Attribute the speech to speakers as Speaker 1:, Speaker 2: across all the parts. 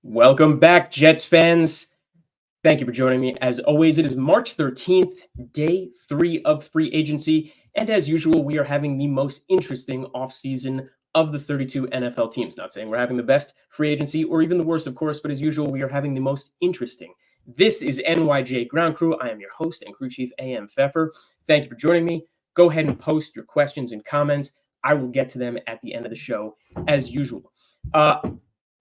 Speaker 1: Welcome back, Jets fans. Thank you for joining me. As always, it is March 13th, day 3 of free agency. And as usual, we are having the most interesting offseason of the 32 NFL teams. Not saying we're having the best free agency or even the worst, of course, but as usual, we are having the most interesting. This is NYJ Ground Crew. I am your host and crew chief, AM Pfeffer. Thank you for joining me. Go ahead and post your questions and comments. I will get to them at the end of the show, as usual.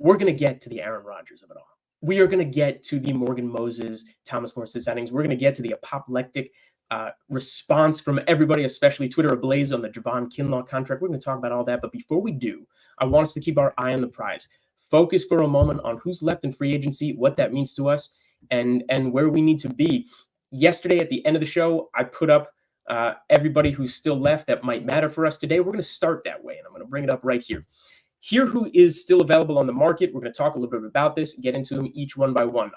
Speaker 1: We're going to get to the Aaron Rodgers of it all. We are going to get to the Morgan Moses, Thomas Morstead signings. We're going to get to the apoplectic response from everybody, especially Twitter ablaze on the Javon Kinlaw contract. We're going to talk about all that. But before we do, I want us to keep our eye on the prize. Focus for a moment on who's left in free agency, what that means to us, and where we need to be. Yesterday, at the end of the show, I put up everybody who's still left that might matter for us today. We're going to start that way, and I'm going to bring it up right here. Here, who is still available on the market. We're going to talk a little bit about this, get into them each one by one.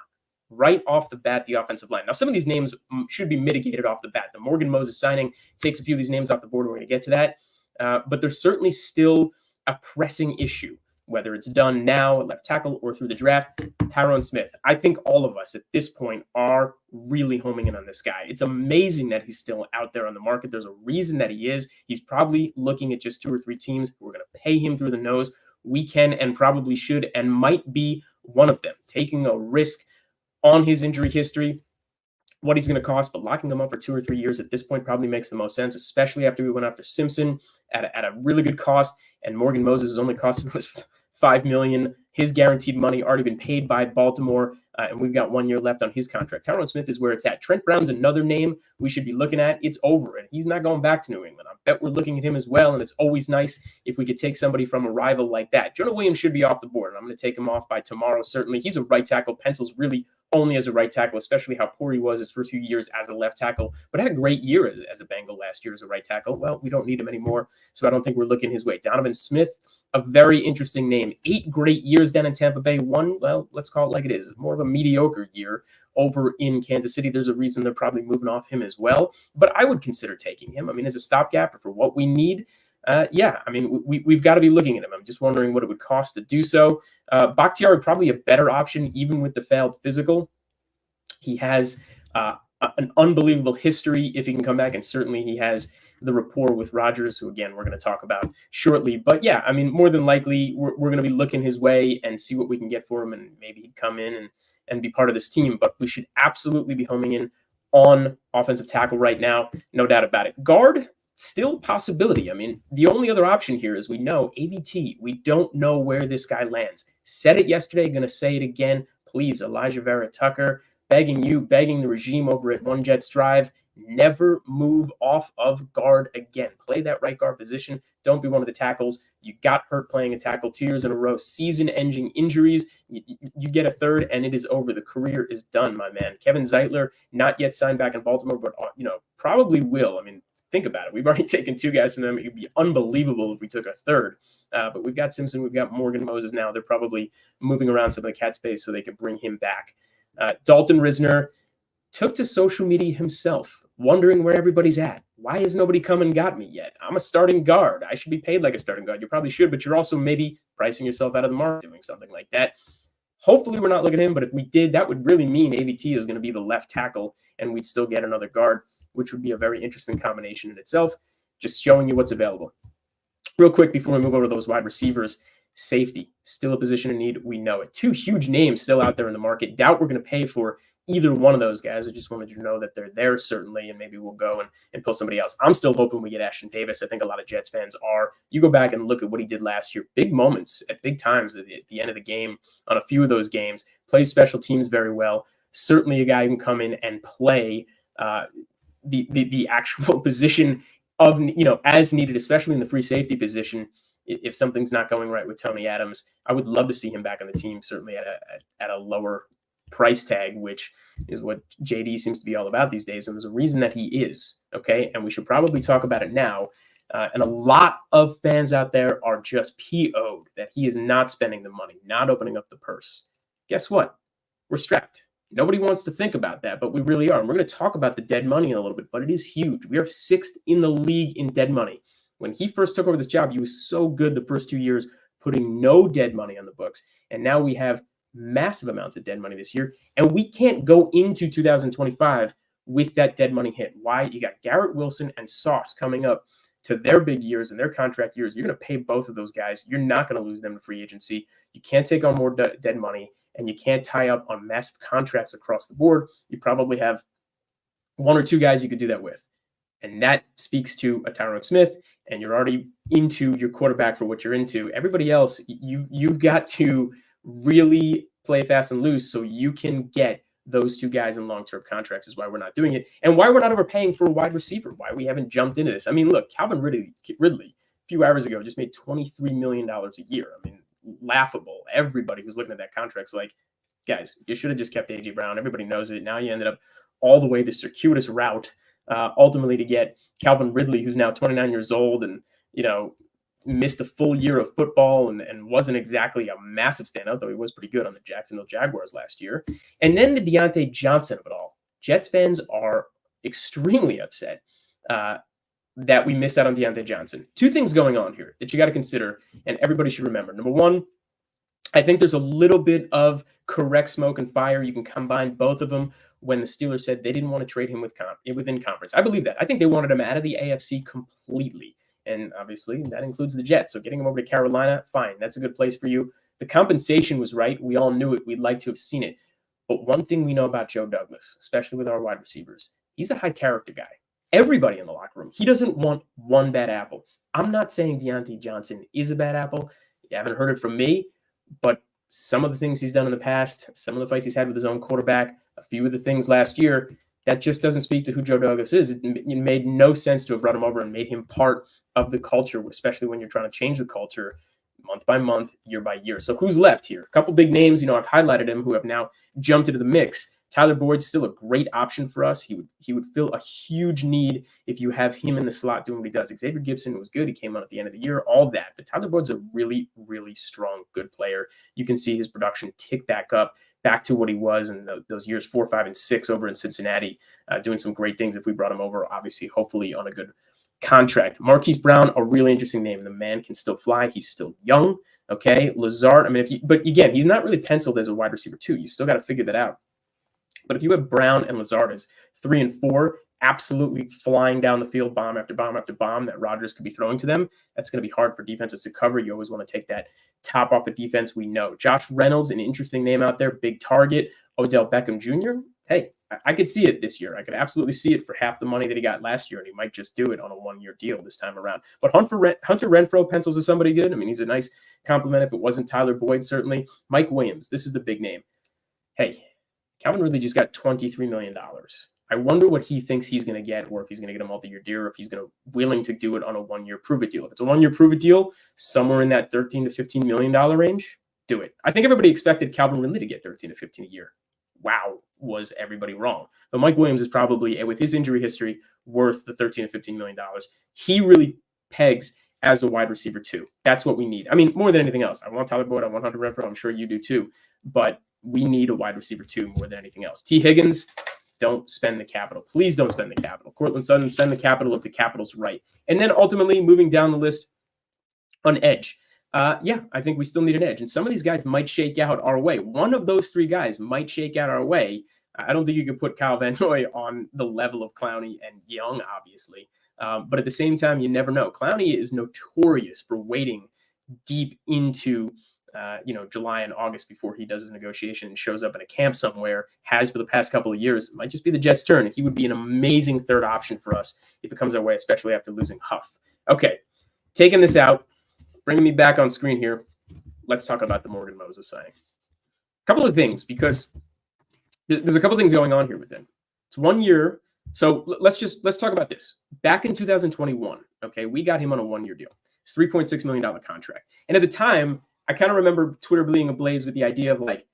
Speaker 1: Right off the bat, the offensive line. Now, some of these names should be mitigated off the bat. The Morgan Moses signing takes a few of these names off the board. We're going to get to that. But there's certainly still a pressing issue, whether it's done now at left tackle or through the draft. Tyron Smith. I think all of us at this point are really homing in on this guy. It's amazing that he's still out there on the market. There's a reason that he is. He's probably looking at just 2 or 3 teams who are going to pay him through the nose. We can and probably should and might be one of them, taking a risk on his injury history, what he's going to cost, but locking him up for 2 or 3 years at this point probably makes the most sense, especially after we went after Simpson at a really good cost, and Morgan Moses is only costing us $5 million. His guaranteed money already been paid by Baltimore, and we've got 1 year left on his contract. Tyron Smith is where it's at. Trent Brown's another name we should be looking at. It's over, and he's not going back to New England. I bet we're looking at him as well, and it's always nice if we could take somebody from a rival like that. Jonah Williams should be off the board, and I'm going to take him off by tomorrow, certainly. He's a right tackle. Pencils really only as a right tackle, especially how poor he was his first few years as a left tackle, but had a great year as a Bengal last year as a right tackle. Well, we don't need him anymore, so I don't think we're looking his way. Donovan Smith, a very interesting name. 8 great years down in Tampa Bay. One, well, let's call it like it is. More of a mediocre year over in Kansas City. There's a reason they're probably moving off him as well, but I would consider taking him. I mean, as a stopgap or for what we need, yeah, I mean, we've got to be looking at him. I'm just wondering what it would cost to do so. Bakhtiari, probably a better option, even with the failed physical. He has an unbelievable history if he can come back, and certainly he has the rapport with Rodgers, who, again, we're going to talk about shortly. But, yeah, I mean, more than likely, we're going to be looking his way and see what we can get for him, and maybe he'd come in and be part of this team. But we should absolutely be homing in on offensive tackle right now, no doubt about it. Guard, still possibility. I mean, the only other option here is we know AVT. We don't know where this guy lands. Said it yesterday, going to say it again. Please, Elijah Vera Tucker, begging the regime over at One Jets Drive, never move off of guard again. Play that right guard position. Don't be one of the tackles. You got hurt playing a tackle 2 years in a row. Season-ending injuries. You get a third, and it is over. The career is done, my man. Kevin Zeitler, not yet signed back in Baltimore, but probably will. I mean, think about it. We've already taken 2 guys from them. It would be unbelievable if we took a third. But we've got Simpson. We've got Morgan Moses now. They're probably moving around some of the cap space so they can bring him back. Dalton Risner took to social media himself, wondering where everybody's at. Why has nobody come and got me yet? I'm a starting guard. I should be paid like a starting guard. You probably should, but you're also maybe pricing yourself out of the market doing something like that. Hopefully we're not looking at him, but if we did, that would really mean AVT is going to be the left tackle, and we'd still get another guard, which would be a very interesting combination in itself. Just showing you what's available. Real quick before we move over to those wide receivers, safety, still a position in need. We know it. 2 huge names still out there in the market. Doubt we're going to pay for either one of those guys. I just wanted you to know that they're there, certainly, and maybe we'll go and pull somebody else. I'm still hoping we get Ashton Davis. I think a lot of Jets fans are. You go back and look at what he did last year. Big moments at big times at the end of the game on a few of those games. Plays special teams very well. Certainly a guy who can come in and play the actual position of, as needed, especially in the free safety position. If something's not going right with Tony Adams, I would love to see him back on the team, certainly at a lower price tag, which is what JD seems to be all about these days. And there's a reason that he is, okay? And we should probably talk about it now. And a lot of fans out there are just PO'd that he is not spending the money, not opening up the purse. Guess what? We're strapped. Nobody wants to think about that, but we really are. And we're going to talk about the dead money in a little bit, but it is huge. We are 6th in the league in dead money. When he first took over this job, he was so good the first 2 years, putting no dead money on the books. And now we have massive amounts of dead money this year, and we can't go into 2025 with that dead money hit. Why? You got Garrett Wilson and Sauce coming up to their big years and their contract years. You're going to pay both of those guys. You're not going to lose them to free agency. You can't take on more dead money, and you can't tie up on massive contracts across the board. You probably have one or two guys you could do that with. And that speaks to a Tyron Smith, and you're already into your quarterback for what you're into. Everybody else, you've got to really play fast and loose so you can get those two guys in long-term contracts is why we're not doing it, and why we're not overpaying for a wide receiver, why we haven't jumped into this. I mean, look, Calvin Ridley a few hours ago just made $23 million a year. I mean, laughable. Everybody was looking at that contract. So, like, guys, you should have just kept A.J. Brown. Everybody knows it. Now you ended up all the way the circuitous route, ultimately to get Calvin Ridley, who's now 29 years old and, missed a full year of football and wasn't exactly a massive standout, though he was pretty good on the Jacksonville Jaguars last year. And then the Deontay Johnson of it all. Jets fans are extremely upset that we missed out on Deontay Johnson. Two things going on here that you got to consider, and everybody should remember. Number one, I think there's a little bit of correct smoke and fire. You can combine both of them when the Steelers said they didn't want to trade him within conference. I believe that. I think they wanted him out of the AFC completely. And obviously that includes the Jets. So getting him over to Carolina, fine. That's a good place for you. The compensation was right. We all knew it. We'd like to have seen it. But one thing we know about Joe Douglas, especially with our wide receivers, he's a high character guy. Everybody in the locker room, he doesn't want one bad apple. I'm not saying Deontay Johnson is a bad apple. You haven't heard it from me, but some of the things he's done in the past, some of the fights he's had with his own quarterback, a few of the things last year, that just doesn't speak to who Joe Douglas is. It made no sense to have brought him over and made him part of the culture, especially when you're trying to change the culture month by month, year by year. So who's left here? A couple big names, I've highlighted him who have now jumped into the mix. Tyler Boyd's still a great option for us. He would fill a huge need if you have him in the slot doing what he does. Xavier Gibson was good. He came out at the end of the year, all that. But Tyler Boyd's a really, really strong, good player. You can see his production tick back to what he was in those years 4, 5, and 6 over in Cincinnati, doing some great things if we brought him over, obviously, hopefully on a good contract. Marquise Brown, a really interesting name. The man can still fly. He's still young. Okay. Lazard, but again, he's not really penciled as a wide receiver too. You still got to figure that out. But if you have Brown and Lazard as 3 and 4, absolutely flying down the field, bomb after bomb after bomb that Rodgers could be throwing to them, that's going to be hard for defenses to cover. You always want to take that top off the defense. We know Josh Reynolds, an interesting name out there, big target. Odell Beckham Jr. Hey, I could see it this year. I could absolutely see it for half the money that he got last year, and he might just do it on a 1-year deal this time around. But Hunter Renfrow pencils as somebody good. I mean, he's a nice compliment if it wasn't Tyler Boyd, certainly. Mike Williams, this is the big name. Hey, Calvin Ridley just got $23 million. I wonder what he thinks he's going to get, or if he's going to get a multi-year deal, or if he's willing to do it on a 1-year prove-it deal. If it's a 1-year prove-it deal, somewhere in that $13 to $15 million range, do it. I think everybody expected Calvin Ridley to get 13 to 15 a year. Wow, was everybody wrong? But Mike Williams is probably, with his injury history, worth the $13 to $15 million. He really pegs as a wide receiver too. That's what we need. I mean, more than anything else. I want Tyler Boyd. I want Hunter Renfrow. I'm sure you do too. But we need a wide receiver too more than anything else. T. Higgins, don't spend the capital. Please don't spend the capital. Cortland Sutton, spend the capital if the capital's right. And then ultimately moving down the list on edge. I think we still need an edge. And some of these guys might shake out our way. One of those 3 guys might shake out our way. I don't think you can put Kyle Van Noy on the level of Clowney and Young, obviously. But at the same time, you never know. Clowney is notorious for waiting deep into July and August before he does his negotiation and shows up in a camp somewhere, has for the past couple of years. It might just be the Jets' turn. He would be an amazing third option for us if it comes our way, especially after losing Huff. Okay, taking this out, bringing me back on screen here, let's talk about the Morgan Moses signing. A couple of things, because there's a couple of things going on here with him. It's 1 year. So let's talk about this. Back in 2021, okay, we got him on a 1-year deal. It's $3.6 million contract. And at the time, I kind of remember Twitter being ablaze with the idea of, like,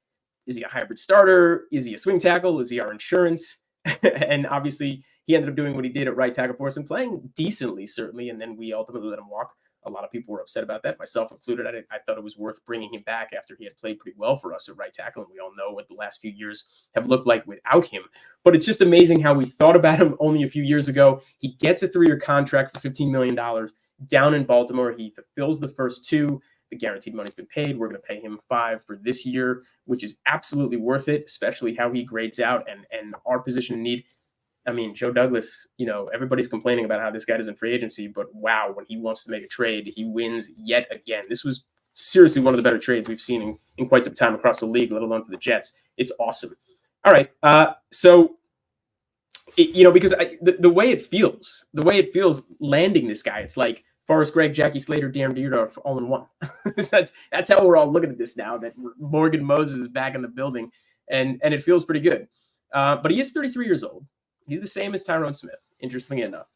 Speaker 1: is he a hybrid starter? Is he a swing tackle? Is he our insurance? And obviously, he ended up doing what he did at right tackle for us and playing decently, certainly. And then we ultimately let him walk. A lot of people were upset about that, myself included. I thought it was worth bringing him back after he had played pretty well for us at right tackle. And we all know what the last few years have looked like without him. But it's just amazing how we thought about him only a few years ago. He gets a 3-year contract for $15 million down in Baltimore. He fulfills the first 2. The guaranteed money's been paid. We're going to pay him $5 for this year, which is absolutely worth it, especially how he grades out and our position in need. I mean, Joe Douglas, everybody's complaining about how this guy doesn't free agency, but wow, when he wants to make a trade, he wins yet again. This was seriously one of the better trades we've seen in quite some time across the league, let alone for the Jets. It's awesome. All right. Because the way it feels landing this guy, it's like Forrest Gregg, Jackie Slater, Darren Dierdorf all in one. that's how we're all looking at this now, that Morgan Moses is back in the building, and it feels pretty good. But he is 33 years old. He's the same as Tyron Smith, interestingly enough.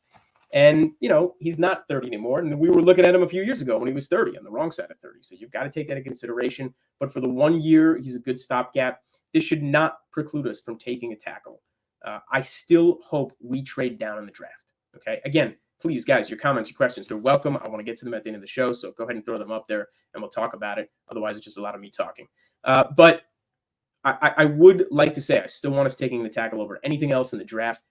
Speaker 1: And, he's not 30 anymore. And we were looking at him a few years ago when he was 30, on the wrong side of 30. So you've got to take that into consideration. But for the 1 year, he's a good stopgap. This should not preclude us from taking a tackle. I still hope we trade down in the draft. Okay. Again, please, guys, your comments, your questions, they're welcome. I want to get to them at the end of the show. So go ahead and throw them up there and we'll talk about it. Otherwise, it's just a lot of me talking. But I would like to say I still want us taking the tackle over anything else in the draft.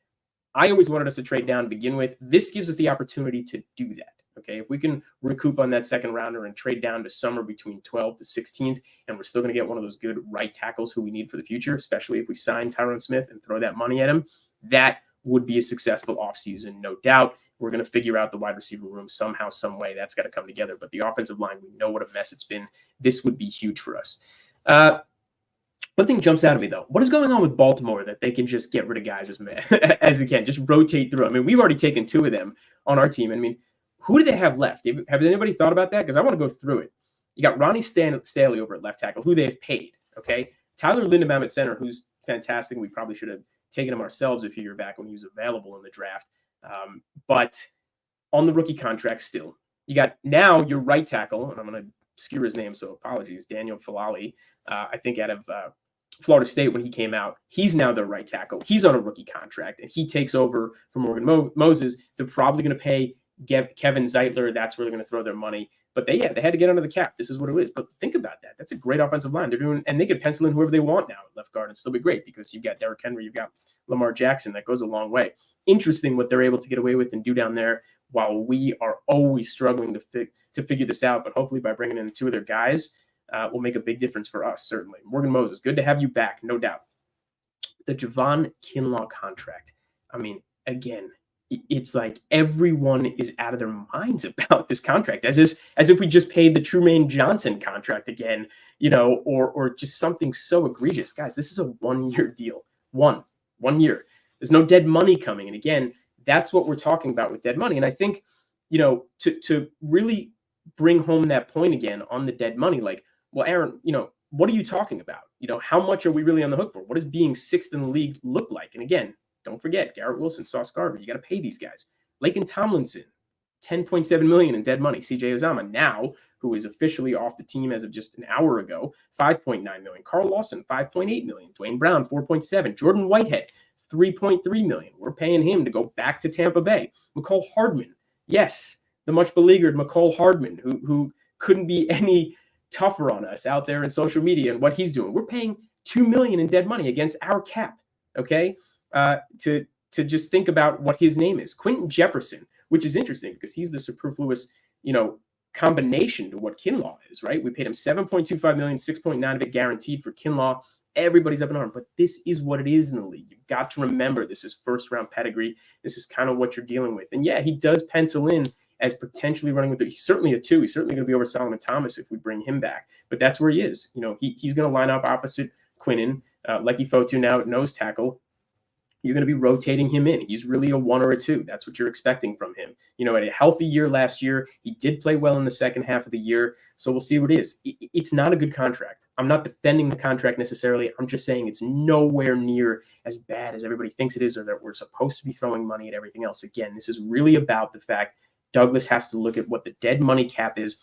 Speaker 1: I always wanted us to trade down to begin with. This gives us the opportunity to do that. Okay, if we can recoup on that second rounder and trade down to somewhere between 12th to 16th, and we're still going to get one of those good right tackles who we need for the future, especially if we sign Tyron Smith and throw that money at him, that would be a successful offseason, no doubt. We're going to figure out the wide receiver room somehow, some way. That's got to come together. But the offensive line, we know what a mess it's been. This would be huge for us. One thing jumps out at me, though. What is going on with Baltimore that they can just get rid of guys as they can, just rotate through? I mean, we've already taken 2 of them on our team. I mean, who do they have left? Have anybody thought about that? Because I want to go through it. You got Ronnie Stanley over at left tackle, who they've paid, okay? Tyler Linderbaum at center, who's fantastic. We probably should have taken him ourselves a few years back when he was available in the draft. But on the rookie contract still. You got now your right tackle, and I'm going to obscure his name, so apologies, Daniel Falali, I think out of Florida State when he came out. He's now their right tackle. He's on a rookie contract, and he takes over from Morgan Moses. They're probably going to pay Kevin Zeitler. That's where they're going to throw their money. But they had to get under the cap. This is what it is. But think about that. That's a great offensive line. They're doing, and they could pencil in whoever they want now at left guard and still be great because you've got Derrick Henry, you've got Lamar Jackson. That goes a long way. Interesting what they're able to get away with and do down there while we are always struggling to figure this out. But hopefully by bringing in 2 of their guys, will make a big difference for us, certainly. Morgan Moses, good to have you back, no doubt. The Javon Kinlaw contract. I mean, again, it's like everyone is out of their minds about this contract, as if we just paid the Trumaine Johnson contract again, or just something so egregious. Guys, this is a 1-year deal. One year. There's no dead money coming. And again, that's what we're talking about with dead money. And I think, to really bring home that point again on the dead money, like, well, Aaron, what are you talking about? How much are we really on the hook for? What does being 6th in the league look like? And again, don't forget, Garrett Wilson, Sauce Gardner, you got to pay these guys. Laken Tomlinson, $10.7 million in dead money. CJ Uzomah now, who is officially off the team as of just an hour ago, $5.9 million. Carl Lawson, $5.8 million. Dwayne Brown, $4.7 million. Jordan Whitehead, $3.3 million. We're paying him to go back to Tampa Bay. McCole Hardman, yes, the much beleaguered McCole Hardman, who couldn't be any tougher on us out there in social media and what he's doing. We're paying $2 million in dead money against our cap. Okay. To just think about what his name is, Quentin Jefferson, which is interesting because he's the superfluous, combination to what Kinlaw is, right? We paid him $7.25 million, 6.9 of it guaranteed for Kinlaw. Everybody's up in arms, but this is what it is in the league. You've got to remember this is first round pedigree. This is kind of what you're dealing with. And yeah, he does pencil in as potentially running with he's certainly a 2. He's certainly going to be over Solomon Thomas if we bring him back. But that's where he is. He's going to line up opposite Quinnen. Lecky Fotu now at nose tackle. You're going to be rotating him in. He's really a 1 or a 2. That's what you're expecting from him. At a healthy year last year, he did play well in the second half of the year. So we'll see what it is. It's not a good contract. I'm not defending the contract necessarily. I'm just saying it's nowhere near as bad as everybody thinks it is, or that we're supposed to be throwing money at everything else. Again, this is really about the fact Douglas has to look at what the dead money cap is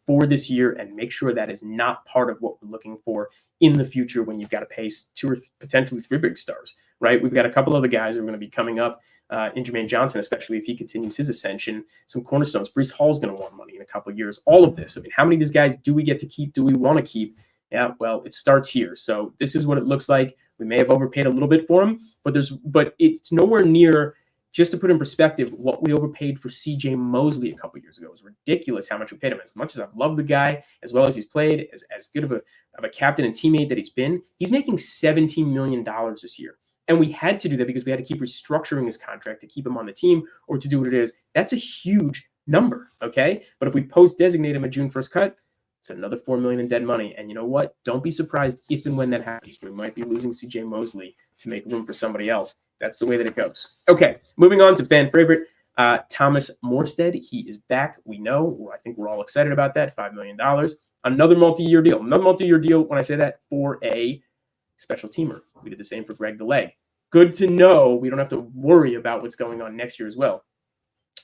Speaker 1: for this year and make sure that is not part of what we're looking for in the future when you've got to pay 2 or potentially 3 big stars, right? We've got a couple other guys who are going to be coming up in Jermaine Johnson, especially if he continues his ascension, some cornerstones. Breece Hall's going to want money in a couple of years. All of this. I mean, how many of these guys do we get to keep? Do we want to keep? Yeah, well, it starts here. So this is what it looks like. We may have overpaid a little bit for him, but it's nowhere near Just to put in perspective, what we overpaid for CJ Mosley a couple years ago was ridiculous how much we paid him. As much as I've loved the guy, as well as he's played, as good of a captain and teammate that he's been, he's making $17 million this year. And we had to do that because we had to keep restructuring his contract to keep him on the team or to do what it is. That's a huge number, okay? But if we post-designate him a June 1st cut, it's another $4 million in dead money. And you know what? Don't be surprised if and when that happens. We might be losing CJ Mosley to make room for somebody else. That's the way that it goes. Okay, moving on to fan favorite, Thomas Morstead. He is back. We know. I think we're all excited about that. $5 million. Another multi-year deal. Another multi-year deal, when I say that, for a special teamer. We did the same for Greg DeLay. Good to know we don't have to worry about what's going on next year as well.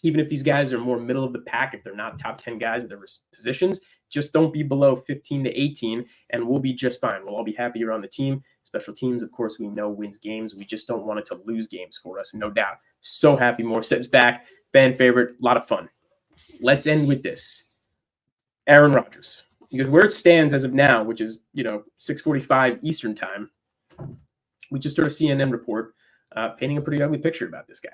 Speaker 1: Even if these guys are more middle of the pack, if they're not top 10 guys at their positions, just don't be below 15 to 18, and we'll be just fine. We'll all be happy you're on the team. Special teams, of course, we know wins games. We just don't want it to lose games for us, no doubt. So happy Morstead's back. Fan favorite, a lot of fun. Let's end with this. Aaron Rodgers. Because where it stands as of now, which is, 6:45 Eastern time, we just heard a CNN report painting a pretty ugly picture about this guy.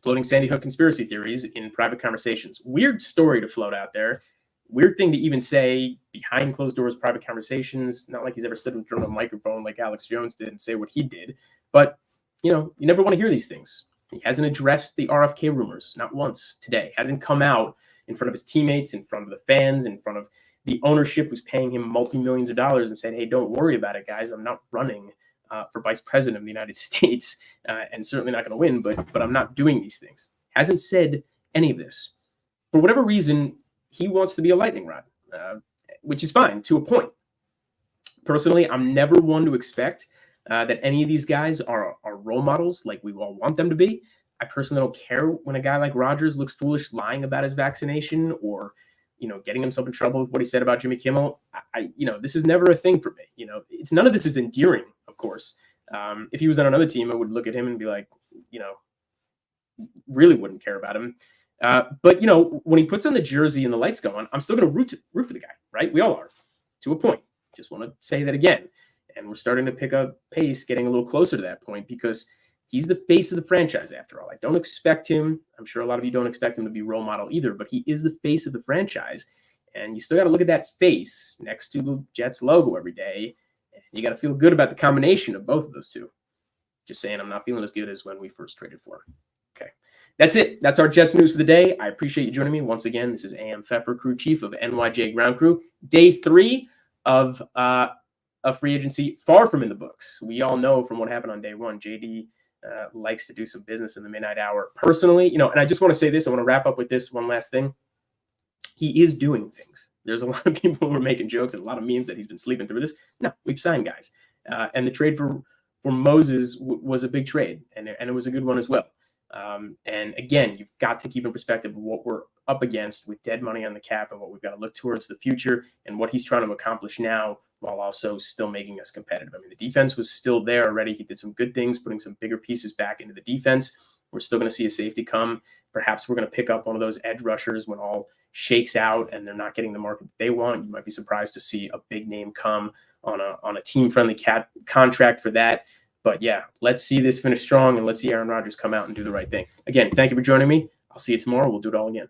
Speaker 1: Floating Sandy Hook conspiracy theories in private conversations. Weird story to float out there. Weird thing to even say behind closed doors, private conversations. Not like he's ever stood in front of a microphone like Alex Jones did and say what he did. But, you never want to hear these things. He hasn't addressed the RFK rumors, not once today. Hasn't come out in front of his teammates, in front of the fans, in front of the ownership who's paying him multi-millions of dollars and said, hey, don't worry about it, guys. I'm not running for vice president of the United States and certainly not going to win, but I'm not doing these things. Hasn't said any of this. For whatever reason, he wants to be a lightning rod, which is fine to a point. Personally, I'm never one to expect that any of these guys are role models like we all want them to be. I personally don't care when a guy like Rodgers looks foolish lying about his vaccination or, getting himself in trouble with what he said about Jimmy Kimmel. This is never a thing for me. None of this is endearing, of course. If he was on another team, I would look at him and be like, really wouldn't care about him. But when he puts on the jersey and the lights go on, I'm still going to root for the guy, right? We all are, to a point. Just want to say that again. And we're starting to pick up pace, getting a little closer to that point because he's the face of the franchise after all. I don't expect him. I'm sure a lot of you don't expect him to be role model either, but he is the face of the franchise. And you still got to look at that face next to the Jets logo every day. And you got to feel good about the combination of both of those two. Just saying, I'm not feeling as good as when we first traded for him. Okay. That's it. That's our Jets news for the day. I appreciate you joining me. Once again, this is AM Pfeffer, crew chief of NYJ Ground Crew. Day 3 of free agency, far from in the books. We all know from what happened on day 1, JD likes to do some business in the midnight hour. Personally, and I just want to say this. I want to wrap up with this one last thing. He is doing things. There's a lot of people who are making jokes and a lot of memes that he's been sleeping through this. No, we've signed guys. And the trade for Moses was a big trade, and it was a good one as well. And again, you've got to keep in perspective what we're up against with dead money on the cap and what we've got to look towards the future and what he's trying to accomplish now while also still making us competitive. I mean, the defense was still there already. He did some good things, putting some bigger pieces back into the defense. We're still going to see a safety come. Perhaps we're going to pick up one of those edge rushers when all shakes out and they're not getting the market that they want. You might be surprised to see a big name come on a team-friendly contract for that. But yeah, let's see this finish strong and let's see Aaron Rodgers come out and do the right thing. Again, thank you for joining me. I'll see you tomorrow. We'll do it all again.